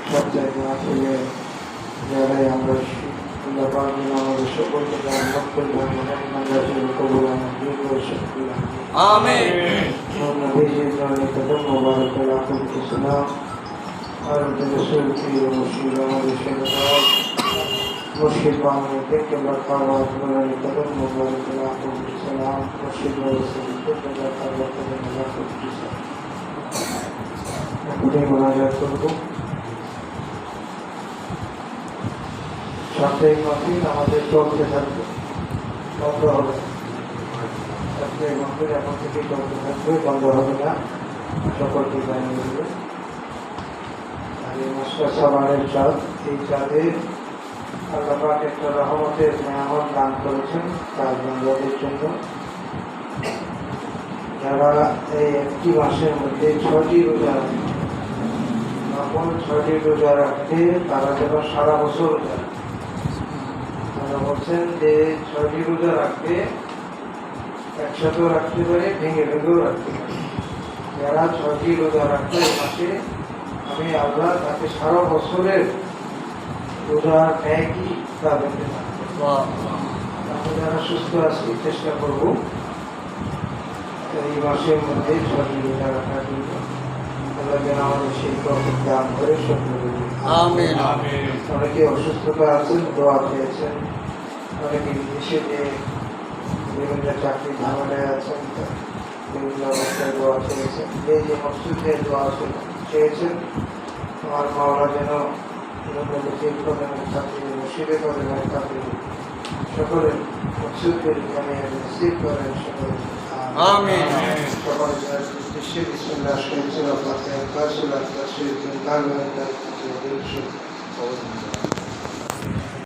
সব জায়গায় আসলে যারাই আমরা আমাদের সকলকে मुर्शिद बांग्ला के रखा हुआ कदम मुबारक सलाम मुर्शिद मुनाजात করব সাপ্তাহিক মাহফিল আমাদের চলতে থাকবে, বন্ধ হবে না। সাপ্তাহিক মাহফিল এখন থেকে চলতে থাকবে, বন্ধ হবে না। সকলকে জানিয়ে দেবে। আর এই মাসটা সাবানের চাঁদ, এই চাঁদের আল্লাহ পাক একটা রহমতের নিয়ামত দান করেছেন তার বান্দাদের জন্য। যারা এই একটি মাসের মধ্যে 6টি রোজা রাখে, তখন 6টি রোজা রাখতে তারা যেন সারা বছর রোজা রাখে। তারা বলছেন যে 6টি রোজা রাখতে একসাথেও রাখতে পারে, ভেঙে ভেঙেও রাখতে পারে। যারা 6টি রোজা রাখতে এই মাসে, আমি আল্লাহ তাকে সারা বছরের রোজার ন্যায় কি তা দেখতে থাকবো। আমরা যারা সুস্থ আছি চেষ্টা করব এই মাসের মধ্যে 6টি রোজা রাখার জন্য। আল্লাহ যেন আমাদের সেই তৌফিক দান করে সফল করবে। আমিন। অনেকে অসুস্থতা আছেন, দোয়া পেয়েছেন। অনেকে বিদেশে যে বিভিন্ন চাকরি ঝামেলায় আছেন, বিভিন্ন অবস্থায় দোয়া চেয়েছেন। যে মসজিদে দোয়া চেয়েছেন, আমার মাওলা যেন সকলের মকসুদের নসিব করেন। আমিন। সকলের